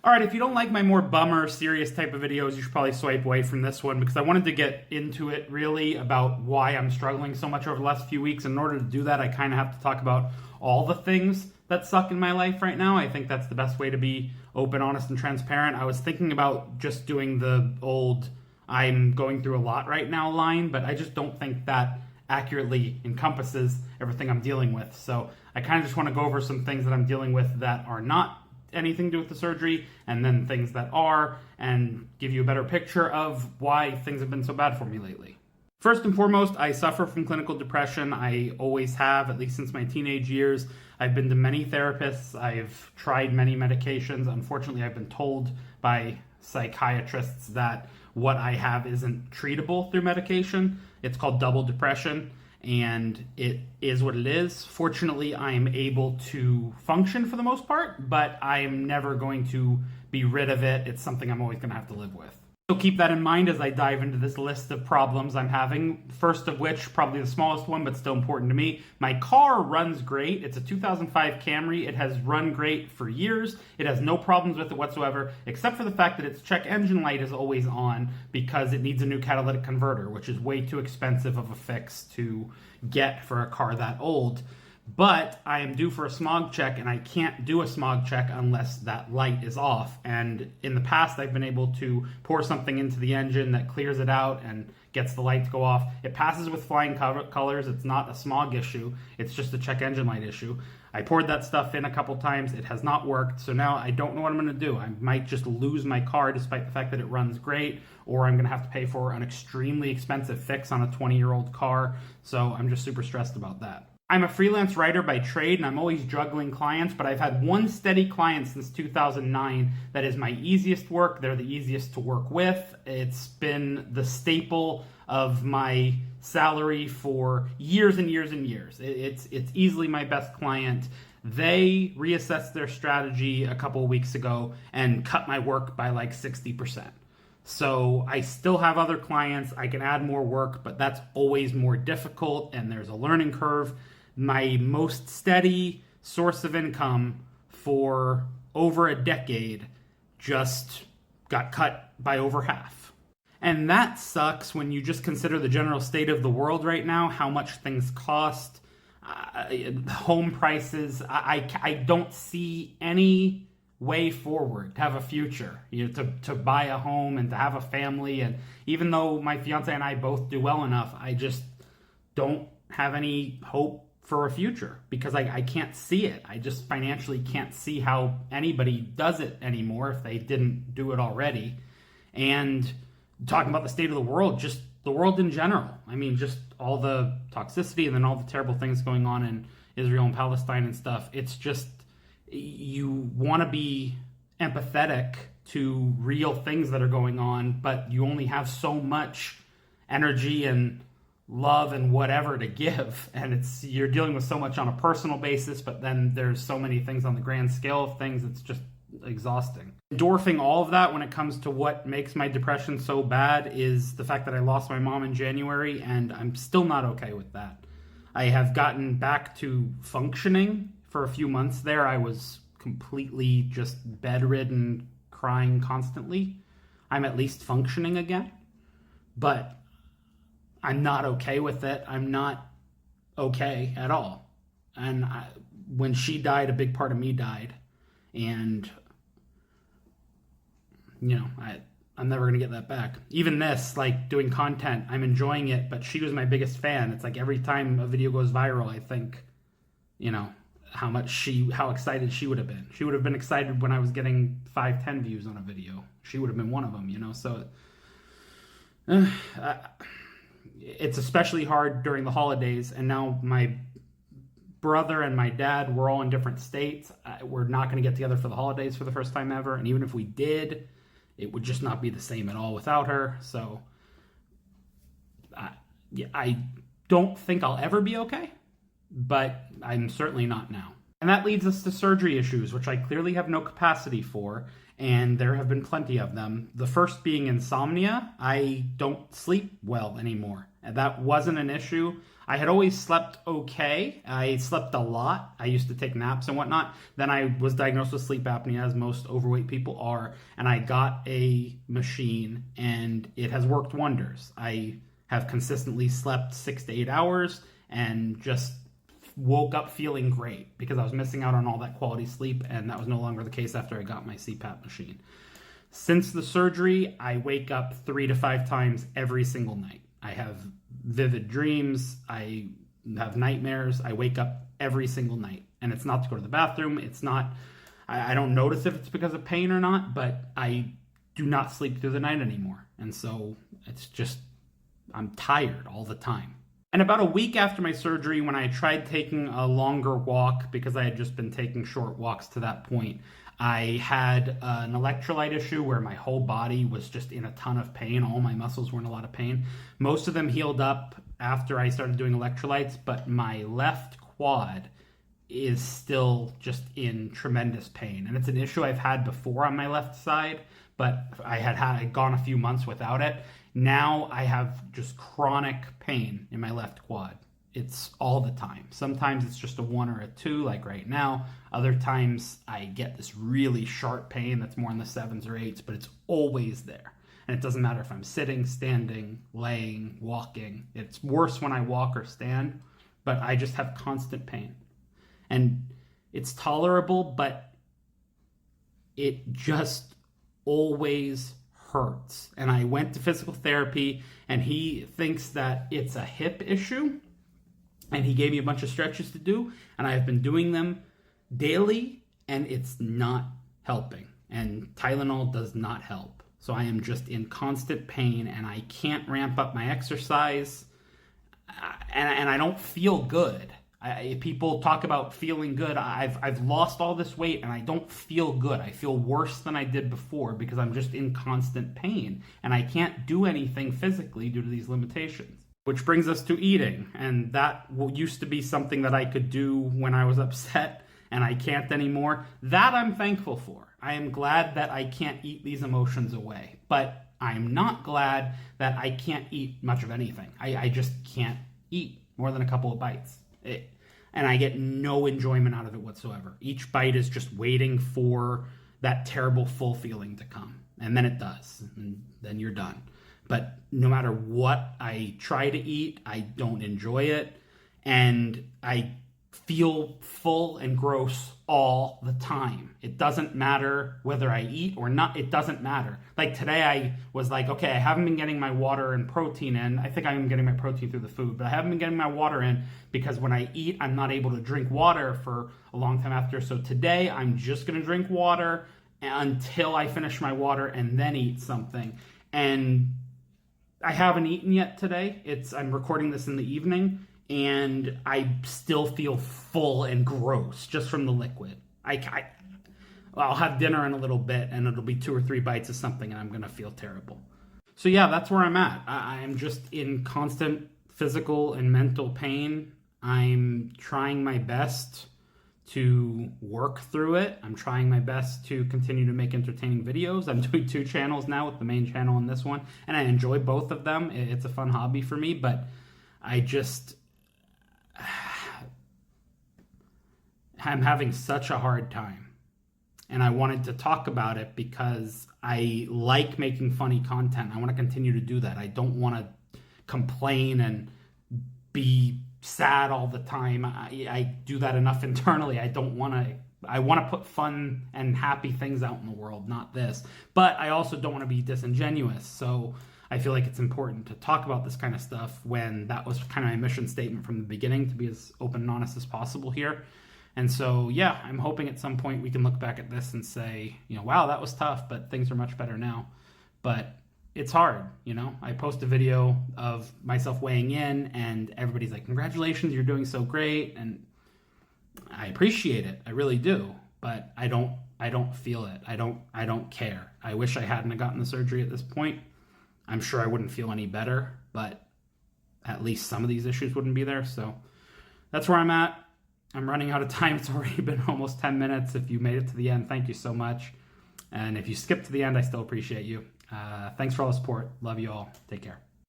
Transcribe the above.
All right, if you don't like my more bummer, serious type of videos, you should probably swipe away from this one because I wanted to get into it really about why I'm struggling so much over the last few weeks. And in order to do that, I kind of have to talk about all the things that suck in my life right now. I think that's the best way to be open, honest, and transparent. I was thinking about just doing the old "I'm going through a lot right now" line, but I just don't think that accurately encompasses everything I'm dealing with. So I kind of just want to go over some things that I'm dealing with that are not anything to do with the surgery, and then things that are, and give you a better picture of why things have been so bad for me lately. First and foremost, I suffer from clinical depression. I always have, at least since my teenage years. I've been to many therapists. I've tried many medications. Unfortunately, I've been told by psychiatrists that what I have isn't treatable through medication. It's called double depression, and it is what it is. Fortunately, I am able to function for the most part, but I am never going to be rid of it. It's something I'm always going to have to live with. So keep that in mind as I dive into this list of problems I'm having. First of which, probably the smallest one, but still important to me. My car runs great. It's a 2005 Camry. It has run great for years. It has no problems with it whatsoever, except for the fact that its check engine light is always on because it needs a new catalytic converter, which is way too expensive of a fix to get for a car that old. But I am due for a smog check, and I can't do a smog check unless that light is off. And in the past, I've been able to pour something into the engine that clears it out and gets the light to go off. It passes with flying colors. It's not a smog issue. It's just a check engine light issue. I poured that stuff in a couple times. It has not worked. So now I don't know what I'm going to do. I might just lose my car despite the fact that it runs great, or I'm going to have to pay for an extremely expensive fix on a 20-year-old car. So I'm just super stressed about that. I'm a freelance writer by trade, and I'm always juggling clients, but I've had one steady client since 2009 that is my easiest work. They're the easiest to work with. It's been the staple of my salary for years and years and years. It's easily my best client. They reassessed their strategy a couple of weeks ago and cut my work by like 60%. So I still have other clients. I can add more work, but that's always more difficult, and there's a learning curve. My most steady source of income for over a decade just got cut by over half. And that sucks when you just consider the general state of the world right now, how much things cost, home prices. I don't see any way forward to have a future, to buy a home and to have a family. And even though my fiance and I both do well enough, I just don't have any hope for a future because I can't see it. I just financially can't see how anybody does it anymore if they didn't do it already. And talking about the state of the world, just the world in general. I mean, just all the toxicity and then all the terrible things going on in Israel and Palestine and stuff. It's just, you want to be empathetic to real things that are going on, but you only have so much energy and love and whatever to give, and you're dealing with so much on a personal basis, but then there's so many things on the grand scale of things. It's just exhausting. Dwarfing all of that when it comes to what makes my depression so bad is the fact that I lost my mom in January, and I'm still not okay with that. I have gotten back to functioning. For a few months there, I was completely just bedridden, crying constantly. I'm at least functioning again, but I'm not okay with it. I'm not okay at all. And when she died, a big part of me died. And, I'm never going to get that back. Even this, like doing content, I'm enjoying it, but she was my biggest fan. It's like every time a video goes viral, I think, how excited she would have been. She would have been excited when I was getting 5-10 views on a video. She would have been one of them, so it's especially hard during the holidays, and now my brother and my dad, we're all in different states. We're not going to get together for the holidays for the first time ever, and even if we did, it would just not be the same at all without her. So I don't think I'll ever be okay, but I'm certainly not now. And that leads us to surgery issues, which I clearly have no capacity for, and there have been plenty of them. The first being insomnia. I don't sleep well anymore. And that wasn't an issue. I had always slept okay. I slept a lot. I used to take naps and whatnot. Then I was diagnosed with sleep apnea, as most overweight people are, and I got a machine, and it has worked wonders. I have consistently slept 6 to 8 hours and just woke up feeling great because I was missing out on all that quality sleep, and that was no longer the case after I got my CPAP machine. Since the surgery, I wake up 3 to 5 times every single night. I have vivid dreams. I have nightmares. I wake up every single night, and it's not to go to the bathroom. It's not, I don't notice if it's because of pain or not, but I do not sleep through the night anymore. And so it's just, I'm tired all the time. And about a week after my surgery, when I tried taking a longer walk, because I had just been taking short walks to that point, I had an electrolyte issue where my whole body was just in a ton of pain. All my muscles were in a lot of pain. Most of them healed up after I started doing electrolytes, but my left quad is still just in tremendous pain. And it's an issue I've had before on my left side, but I had gone a few months without it. Now I have just chronic pain in my left quad. It's all the time. Sometimes it's just a 1 or a 2, like right now. Other times I get this really sharp pain that's more in the 7s or 8s, but it's always there. And it doesn't matter if I'm sitting, standing, laying, walking. It's worse when I walk or stand, but I just have constant pain. And it's tolerable, but it just always hurts. And I went to physical therapy, and he thinks that it's a hip issue. And he gave me a bunch of stretches to do, and I have been doing them daily, and it's not helping. And Tylenol does not help. So I am just in constant pain, and I can't ramp up my exercise, and I don't feel good. People talk about feeling good. I've lost all this weight, and I don't feel good. I feel worse than I did before because I'm just in constant pain, and I can't do anything physically due to these limitations. Which brings us to eating, and that used to be something that I could do when I was upset, and I can't anymore. That I'm thankful for. I am glad that I can't eat these emotions away, but I'm not glad that I can't eat much of anything. I just can't eat more than a couple of bites, and I get no enjoyment out of it whatsoever. Each bite is just waiting for that terrible full feeling to come, and then it does, and then you're done. But no matter what I try to eat, I don't enjoy it. And I feel full and gross all the time. It doesn't matter whether I eat or not. It doesn't matter. Like today I was like, okay, I haven't been getting my water and protein in. I think I'm getting my protein through the food, but I haven't been getting my water in because when I eat, I'm not able to drink water for a long time after. So today I'm just going to drink water until I finish my water and then eat something. And I haven't eaten yet today. I'm recording this in the evening, and I still feel full and gross just from the liquid. I'll have dinner in a little bit, and it'll be 2 or 3 bites of something, and I'm going to feel terrible. So yeah, that's where I'm at. I'm just in constant physical and mental pain. I'm trying my best to work through it. I'm trying my best to continue to make entertaining videos. I'm doing 2 channels now, with the main channel and this one, and I enjoy both of them. It's a fun hobby for me, but I'm having such a hard time. And I wanted to talk about it because I like making funny content. I want to continue to do that. I don't want to complain and be sad all the time. I do that enough internally. I want to put fun and happy things out in the world, not this. But I also don't want to be disingenuous. So I feel like it's important to talk about this kind of stuff when that was kind of my mission statement from the beginning, to be as open and honest as possible here. And so, yeah, I'm hoping at some point we can look back at this and say, wow, that was tough, but things are much better now. But it's hard, I post a video of myself weighing in and everybody's like, congratulations, you're doing so great. And I appreciate it. I really do. But I don't feel it. I don't care. I wish I hadn't gotten the surgery at this point. I'm sure I wouldn't feel any better, but at least some of these issues wouldn't be there. So that's where I'm at. I'm running out of time. It's already been almost 10 minutes. If you made it to the end, thank you so much. And if you skipped to the end, I still appreciate you. Thanks for all the support. Love you all. Take care.